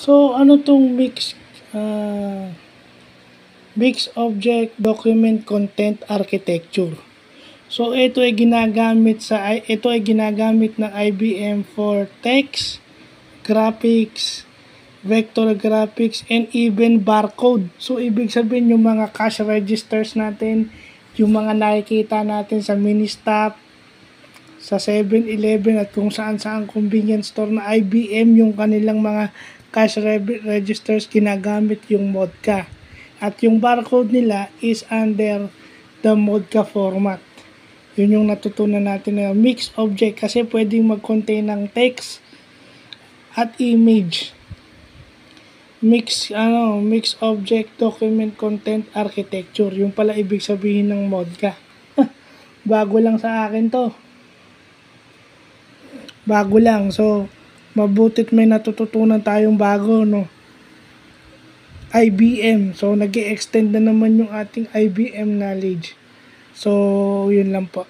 So, ano tong mixed object document content architecture? So, ito ay ginagamit ng IBM for text, graphics, vector graphics, and even barcode. So, ibig sabihin yung mga cash registers natin, yung mga nakikita natin sa mini-stop, sa 7-Eleven at kung saan convenience store na IBM yung kanilang mga cash registers, ginagamit yung MODCA. At yung barcode nila is under the MODCA format. Yun yung natutunan natin na mixed object kasi pwedeng mag-contain ng text at image. Mixed object document content architecture. Yung pala ibig sabihin ng MODCA. Bago lang sa akin to. Bago lang. So, mabutit may natututunan tayong bago, no? IBM. So, nag-i-extend na naman yung ating IBM knowledge. So, yun lang po.